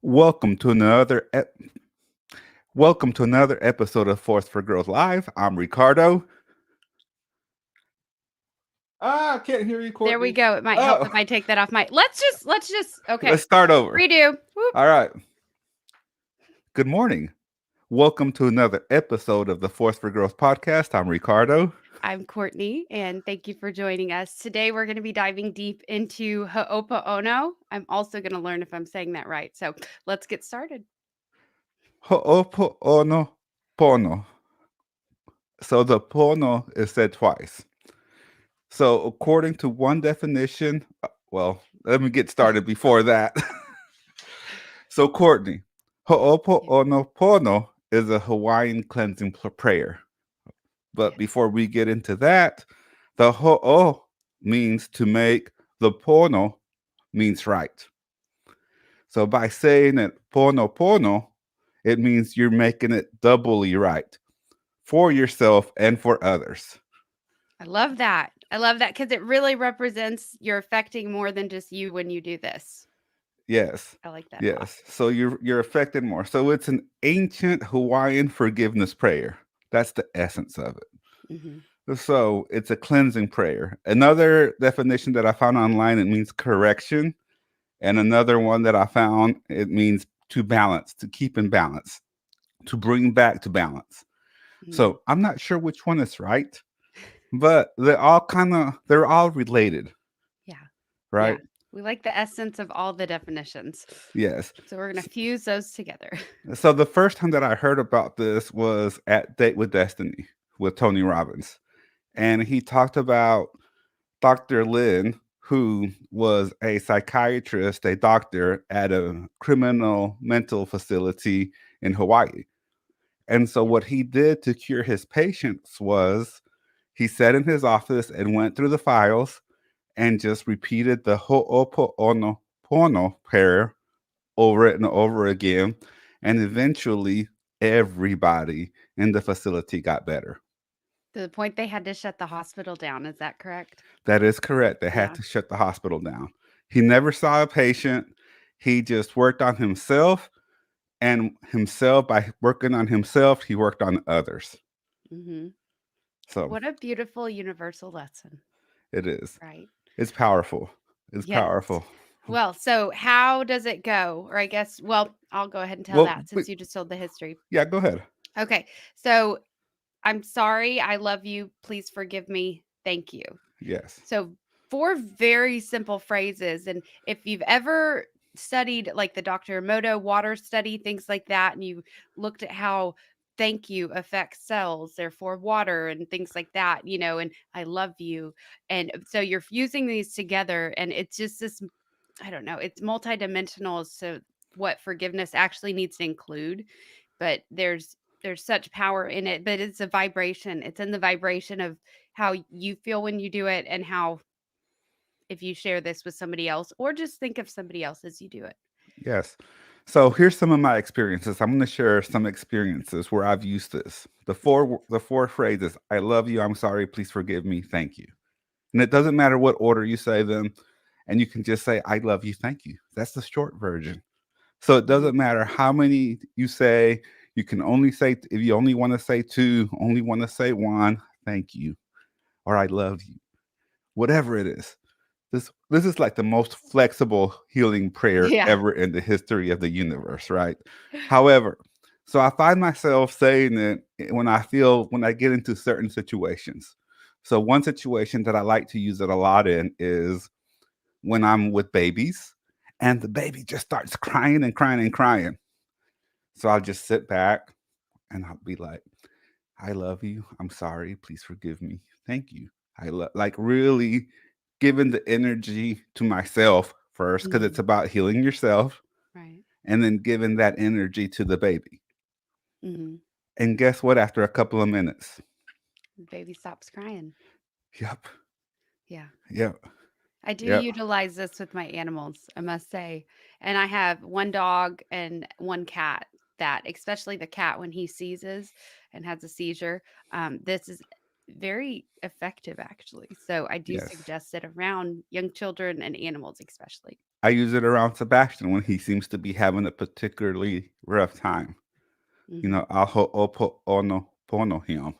Welcome to another welcome to another episode of Force for Growth Live. I'm Ricardo. I can't hear you, There we Courtney. go. It might help Oh, if I take that off my. Let's just. Okay. let's start over. Redo. Whoop. All right. Good morning. Welcome to another episode of the Force for Growth podcast. I'm Ricardo. I'm Courtney, and thank you for joining us. Today, we're going to be diving deep into Ho'oponopono. I'm also going to learn if I'm saying that right. So let's get started. Ho'oponopono. So the pono is said twice. So according to one definition, let me get started before that. So, Courtney, Yeah. Ho'oponopono is a Hawaiian cleansing prayer. But Yes. before we get into that, the Ho'o means to make, the Pono means right. So, by saying it Pono, it means you're making it doubly right for yourself and for others. I love that. I love that because it really represents you're affecting more than just you when you do this. Yes. I like that a lot. Yes. So you're affected more. So it's an ancient Hawaiian forgiveness prayer. That's the essence of it. Hmm. So it's a cleansing prayer. Another definition that I found online, it means correction. And another one that I found, it means to balance, to keep in balance, to bring back to balance. Hmm. So I'm not sure which one is right, but they're all related, Yeah. Yeah. right? We like the essence of all the definitions. Yes. So we're going to fuse those together. So the first time that I heard about this was at Date with Destiny with Tony Robbins. And he talked about Dr. Lynn, who was a psychiatrist, a doctor at a criminal mental facility in Hawaii. And so, what he did to cure his patients was he sat in his office and went through the files and just repeated the Ho'oponopono prayer over it and over again. And eventually, everybody in the facility got better. To the point they had to shut the hospital down, is that correct? That is correct. They had Yeah. to shut the hospital down. He never saw a patient. He just worked on himself, and himself, by working on himself, he worked on others. Mhm. So What a beautiful universal lesson, it is. right? It's powerful. It's Yes. powerful. Well, so how does it go? Or I guess, well, I'll go ahead and tell Well, that since you just told the history. yeah, go ahead. Okay. So I'm sorry. I love you. Please forgive me. Thank you. Yes. So, four very simple phrases. And if you've ever studied like the Dr. Emoto water study, things like that, and you looked at how thank you affects cells, therefore water and things like that, and I love you. And so you're fusing these together, and it's just this, I don't know, it's multidimensional as to what forgiveness actually needs to include. But there's such power in it, but it's a vibration. It's in the vibration of how you feel when you do it and how if you share this with somebody else or just think of somebody else as you do it. Yes. So here's some of my experiences. I'm going to share some experiences where I've used this. The four phrases: I love you, I'm sorry, please forgive me, thank you. And it doesn't matter what order you say them, and you can just say I love you, thank you. That's the short version. So it Mhm. doesn't matter how many you say. You can only say, if you only want to say two, only want to say one, thank you, or I love you, whatever it is. This is like the most flexible healing prayer Yeah. ever in the history of the universe, right? However, so I find myself saying it when I get into certain situations. So one situation that I like to use it a lot in is when I'm with babies and the baby just starts crying and crying and crying. So I'll just sit back and I'll be like, I love you. I'm sorry. Please forgive me. Thank you. Like really giving the energy to myself first because it's Mhm. about healing yourself Right. and then giving that energy to the baby. Mhm. And guess what? After a couple of minutes, Baby stops crying. yep, Yeah. yep, I do yep, utilize this with my animals, I must say. And I have one dog and one cat that, especially the cat when he seizes and has a seizure, this is very effective actually. So I do yes. suggest it around young children and animals especially. I use it around Sebastian when he seems to be having a particularly rough time. You Mhm. know, I'll ho'oponopono him,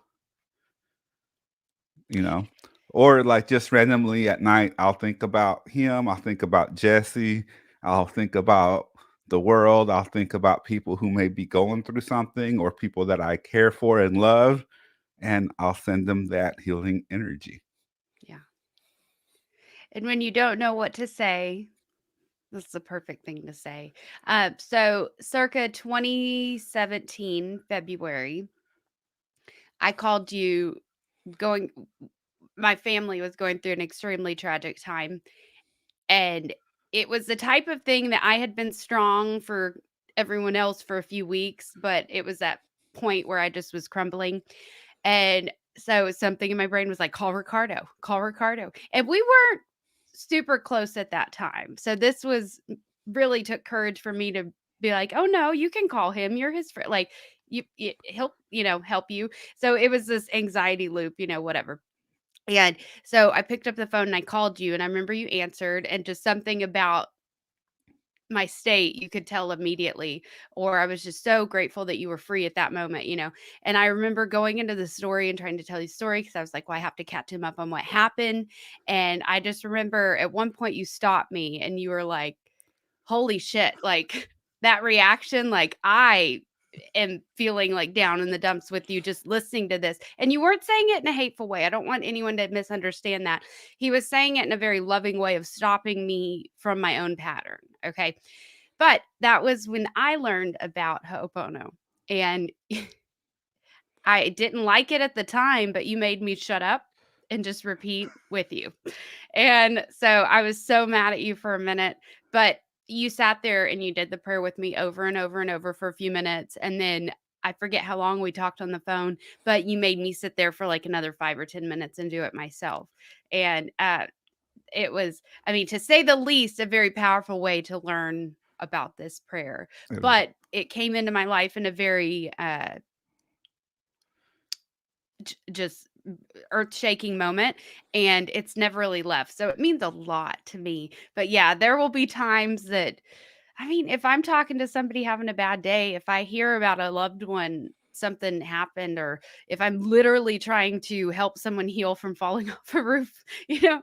you know? Or like just randomly at night, I'll think about him, I'll think about Jesse, I'll think about the world, I'll think about people who may be going through something or people that I care for and love, and I'll send them that healing energy. Yeah. And when you don't know what to say, this is the perfect thing to say. So circa 2017 February, I called you going my family was going through an extremely tragic time, and it was the type of thing that I had been strong for everyone else for a few weeks, but it was that point where I just was crumbling. And so something in my brain was like, call Ricardo. And we weren't super close at that time. So this was really took courage for me to be like, oh no, you can call him. You're his friend. Like he'll, help you. So it was this anxiety loop, whatever. And so I picked up the phone and I called you and I remember you answered and just something about my state, you could tell immediately, or I was just so grateful that you were free at that moment. And I remember going into the story and trying to tell you the story because I was like, well, I have to catch him up on what happened. And I just remember at one point you stopped me and you were like, holy shit, like that reaction, like I am feeling like down in the dumps with you just listening to this. And you weren't saying it in a hateful way. I don't want anyone to misunderstand that. He was saying it in a very loving way of stopping me from my own pattern. Okay. But that was when I learned about Ho'opono. And I didn't like it at the time, but you made me shut up and just repeat with you. And so I was so mad at you for a minute, but you sat there and you did the prayer with me over and over and over for a few minutes. And then I forget how long we talked on the phone, but you made me sit there for like another 5 or 10 minutes and do it myself. And it was, I mean, to say the least, a very powerful way to learn about this prayer. It is. But it came into my life in a very just earth-shaking moment, and it's never really left, so it means a lot to me. But yeah, there will be times that I mean, if I'm talking to somebody having a bad day, if I hear about a loved one, something happened, or if I'm literally trying to help someone heal from falling off a roof,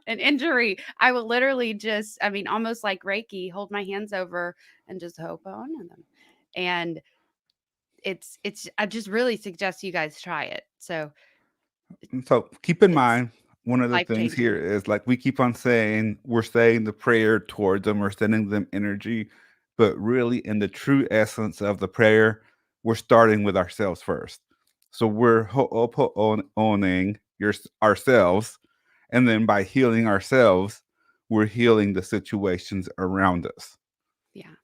an injury, I will literally just, I mean, almost like Reiki, hold my hands over and just hope on them. And it's I just really suggest you guys try it. So And so keep in it's mind, one of the life things here changing. is like we keep on saying we're saying the prayer towards them, we're sending them energy, but really in the true essence of the prayer, we're starting with ourselves first. So we're owning ourselves, and then by healing ourselves, we're healing the situations around us. Yeah.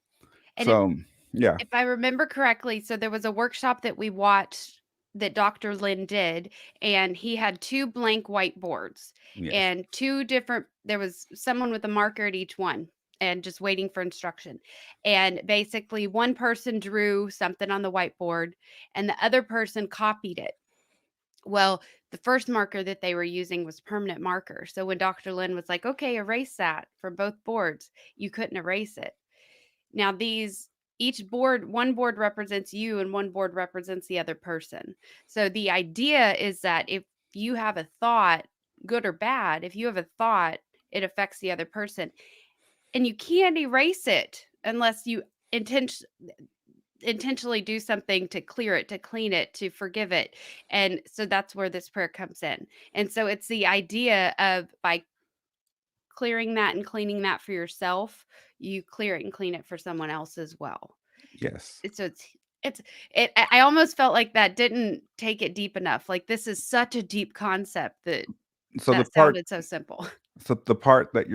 And So yeah, if I remember correctly, so there was a workshop that we watched that Dr. Lin did, and he had 2 blank whiteboards yes, and 2 different there was someone with a marker at each one and just waiting for instruction. And basically one person drew something on the whiteboard and the other person copied it. Well, the first marker that they were using was permanent marker. So when Dr. Lin was like, "Okay, erase that from both boards," you couldn't erase it. Now these each board one board represents you and one board represents the other person. So the idea is that if you have a thought, good or bad, if you have a thought, it affects the other person. And you can't erase it unless you intention intentionally do something to clear it, to clean it, to forgive it. And so that's where this prayer comes in. And so it's the idea of by clearing that and cleaning that for yourself, you clear it and clean it for someone else as well. yes. So it's I almost felt like that didn't take it deep enough. Like this is such a deep concept that So the part sounded so simple. So the part that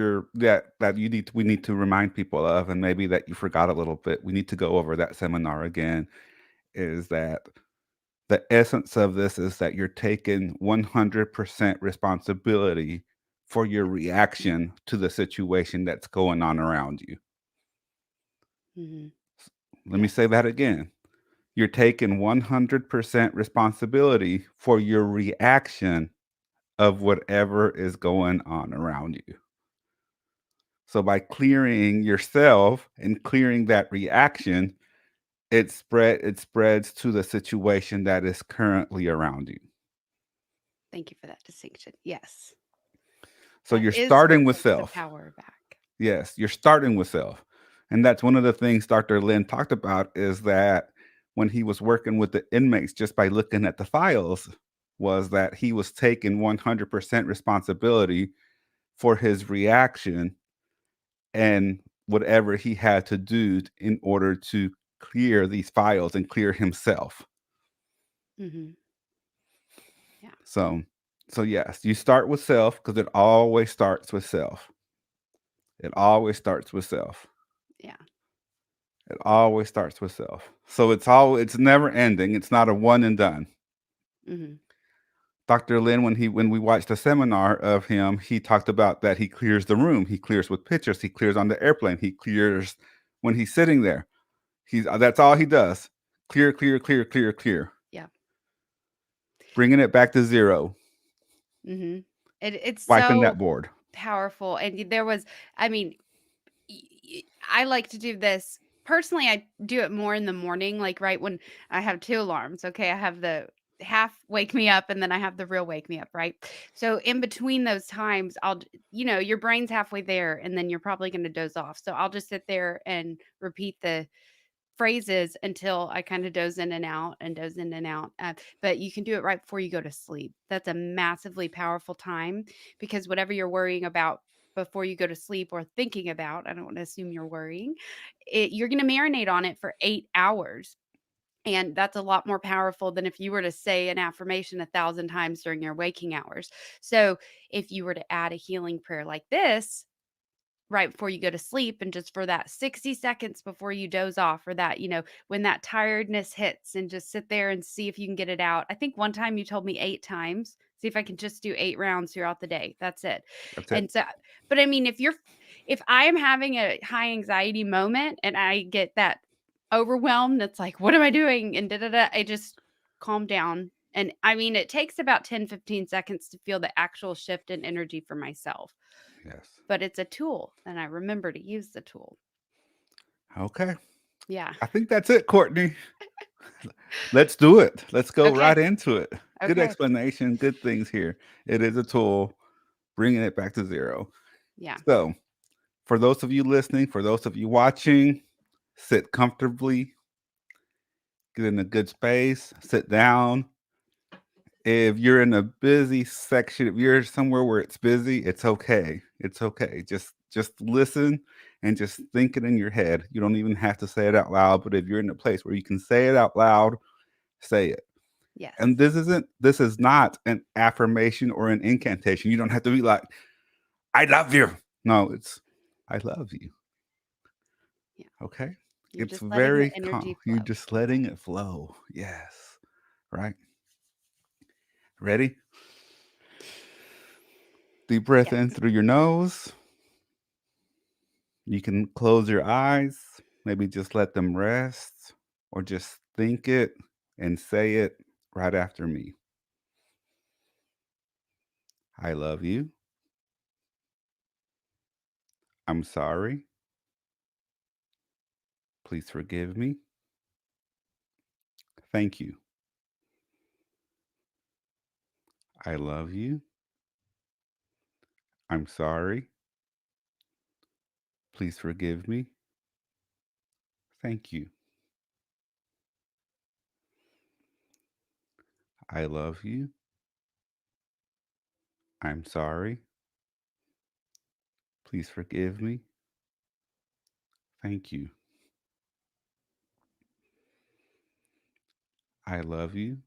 we need to remind people of, and maybe that you forgot a little bit, we need to go over that seminar again, is that the essence of this is that you're taking 100% responsibility for your reaction to the situation that's going on around you. Mhm. Let me say Yes. that again. You're taking 100% responsibility for your reaction of whatever is going on around you. So by clearing yourself and clearing that reaction, it spreads to the situation that is currently around you. Thank you for that distinction. Yes. So That you're is what starting with takes the self. power back. Yes, you're starting with self. And that's one of the things Dr. Lin talked about is that when he was working with the inmates, just by looking at the files, was that he was taking 100% responsibility for his reaction and whatever he had to do in order to clear these files and clear himself. Mhm. Yeah. So, so yes, you start with self because it always starts with self. It always starts with self. Yeah. It always starts with self. So it's never ending. It's not a one and done. Mhm. Dr. Lin, when we watched a seminar of him, he talked about that he clears the room. He clears with pictures. He clears on the airplane. He clears when he's sitting there. He's That's all he does. Clear, clear, clear, clear, clear. Yeah. Bringing it back to zero. Mhm. It's Wiping so that board. powerful, and there was, I mean, I like to do this personally. I do it more in the morning, like right when I have two alarms. Okay, I have the half wake me up, and then I have the real wake me up. Right. So in between those times, your brain's halfway there, and then you're probably going to doze off. So I'll just sit there and repeat the phrases until I kind of doze in and out and doze in and out. But you can do it right before you go to sleep. That's a massively powerful time because whatever you're worrying about before you go to sleep or thinking about, I don't want to assume you're worrying, you're going to marinate on it for 8 hours. And that's a lot more powerful than if you were to say an affirmation 1,000 times during your waking hours. So if you were to add a healing prayer like this, right before you go to sleep and just for that 60 seconds before you doze off or that, when that tiredness hits and just sit there and see if you can get it out. I think one time you told me 8 times. See if I can just do 8 rounds throughout the day. That's it. That's it. And so but I mean if I am having a high anxiety moment and I get that overwhelmed, it's like, what am I doing? And da da da. I just calm down. And I mean, it takes about 10-15 seconds to feel the actual shift in energy for myself, Yes. but it's a tool and I remember to use the tool. Okay. Yeah. I think that's it, Courtney. Let's do it. Let's go Okay. right into it. Good Okay. explanation. Good things here. It is a tool, bringing it back to zero. Yeah. So, for those of you listening, for those of you watching, sit comfortably, get in a good space, sit down. If you're in a busy section, if you're somewhere where it's busy, it's okay. It's okay. Just listen and just think it in your head. You don't even have to say it out loud, but if you're in a place where you can say it out loud, say it. And Yes. this is not an affirmation or an incantation. You don't have to be like, I love you. No, it's I love you. Yeah. Okay? You're It's just letting the very calm. energy You're flow. just letting it flow. Yes. Right? Ready? Deep breath in Yes. through your nose. You can close your eyes, maybe just let them rest, or just think it and say it right after me. I love you. I'm sorry. Please forgive me. Thank you. I love you. I'm sorry. Please forgive me. Thank you. I love you. I'm sorry. Please forgive me. Thank you. I love you.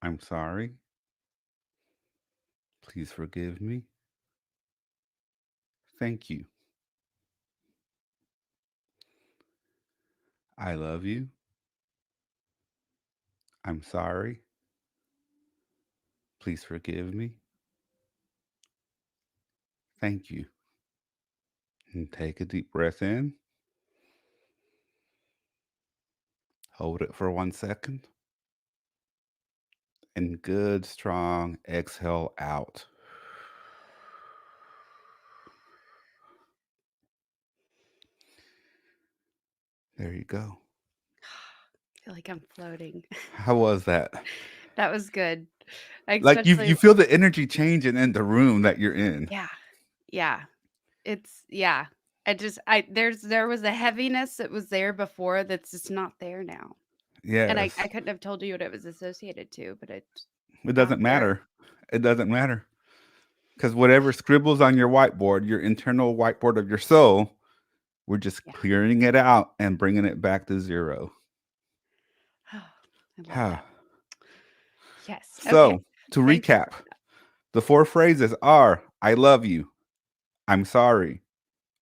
I'm sorry. Please forgive me. Thank you. I love you. I'm sorry. Please forgive me. Thank you. And take a deep breath in. Hold it for 1 second. And good, strong exhale out. There you go. I feel like I'm floating. How was that? That was good. I Like especially you feel the energy changing in the room that you're in. yeah. Yeah. It's yeah. There was a heaviness that was there before that's just not there now. And I Yes. couldn't have told you what it was associated to, but it's It not doesn't there. matter. It doesn't matter. Because whatever scribbles on your whiteboard, your internal whiteboard of your soul, we're just Yeah. clearing it out and bringing it back to zero. I love Huh. that. Yes. Okay. So, to Thanks recap, for the four phrases are I love you, I'm sorry,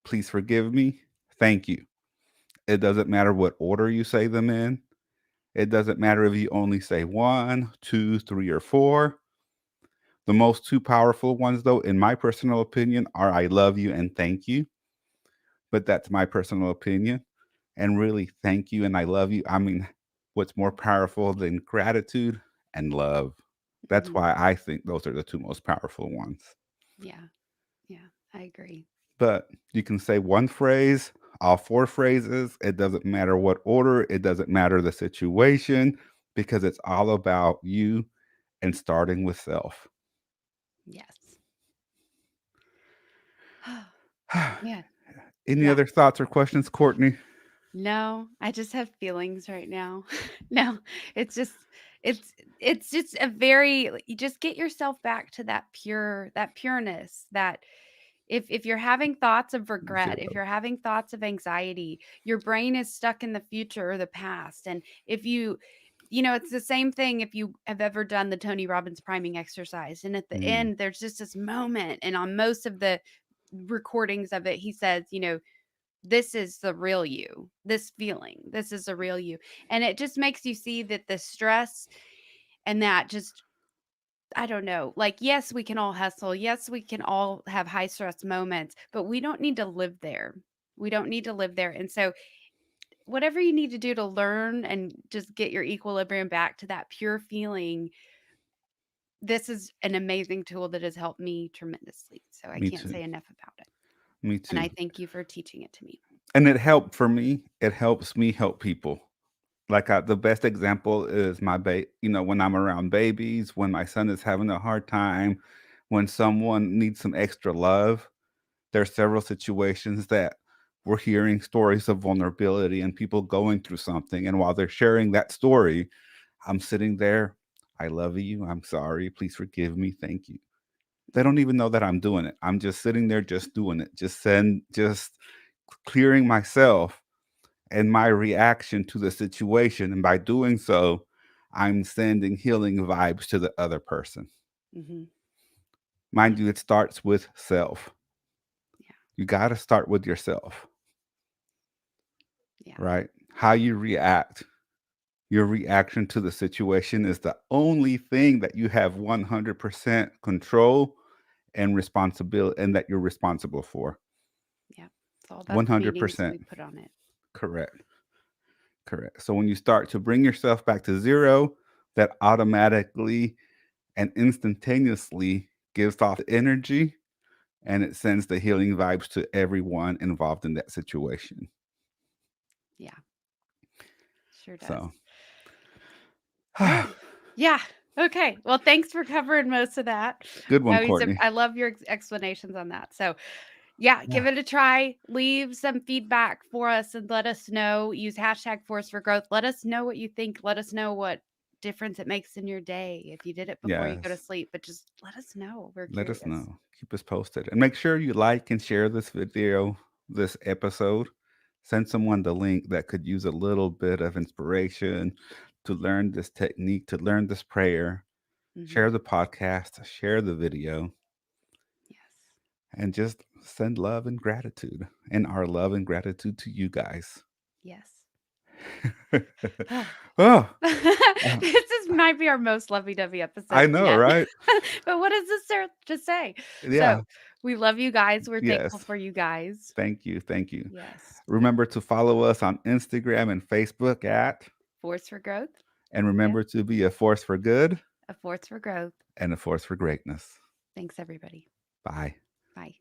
please forgive me, thank you. It doesn't matter what order you say them in. It doesn't matter if you only say one, two, three, or four. The most two powerful ones, though, in my personal opinion, are I love you and thank you. But that's my personal opinion. And really, thank you and I love you. I mean, what's more powerful than gratitude and love? That's mhm. why I think those are the two most powerful ones. Yeah. Yeah. I agree. But you can say one phrase, all four phrases. It doesn't matter what order, it doesn't matter the situation, because it's all about you and starting with self. Yes. Man. Any Yeah. other thoughts or questions, Courtney? No, I just have feelings right now. No, it's just it's it's just a very you just get yourself back to that pureness that if you're having thoughts of regret, if Zero. you're having thoughts of anxiety, your brain is stuck in the future or the past. And if it's the same thing if you have ever done the Tony Robbins priming exercise. And at the Mm, end, there's just this moment. And on most of the recordings of it, he says, this is the real you, this feeling, this is the real you. And it just makes you see that the stress and that just I don't know. Like, yes, we can all hustle. Yes, we can all have high stress moments, but we don't need to live there. We don't need to live there. And so, whatever you need to do to learn and just get your equilibrium back to that pure feeling, this is an amazing tool that has helped me tremendously. So, I me can't too. say enough about it. Me And I too. thank you for teaching it to me. And it helped for me. It helps me help people. Like the best example is when I'm around babies, when my son is having a hard time, when someone needs some extra love. There's several situations that we're hearing stories of vulnerability and people going through something. And while they're sharing that story, I'm sitting there. I love you. I'm sorry. Please forgive me. Thank you. They Yeah. don't even know that I'm doing it. I'm just sitting there, just doing it, just clearing myself and my reaction to the situation. And by doing so, I'm sending healing vibes to the other person. Hmm. Mind you, it starts with self. Yeah. You got to start with yourself, Yeah. right? How you react, your reaction to the situation is the only thing that you have 100% control and responsibility, and that you're responsible for. Yeah. It's all about the meanings 100%. we put on it. Correct. Correct. So when you start to bring yourself back to zero, that automatically and instantaneously gives off energy and it sends the healing vibes to everyone involved in that situation. Yeah. Sure does. So, Whew. Yeah. Okay. Well, thanks for covering most of that. good one, Courtney. I love your explanations on that. So, yeah, Yeah. give it a try. Leave some feedback for us and let us know. Use hashtag Force for Growth. Let us know what you think. Let us know what difference it makes in your day if you did it before you go to Yes. sleep. But just let us know. We're Let us curious. know. Keep us posted. And make sure you like and share this video, this episode. Send someone the link that could use a little bit of inspiration to learn this technique, to learn this prayer. Hmm. Share the podcast, share the video, Yes. and just send love and gratitude, and our love and gratitude to you guys. Yes. Oh, Might be our most lovey-dovey I episode know, yet. right? But what does this there to say? Yeah. So, we love you guys. We're thankful Yes. for you guys. Thank you. Thank you. Yes. Remember to follow us on Instagram and Facebook Force for growth. and Yeah. remember to be a force for good A force for growth. and a force for greatness. Thanks, everybody. Bye. Bye.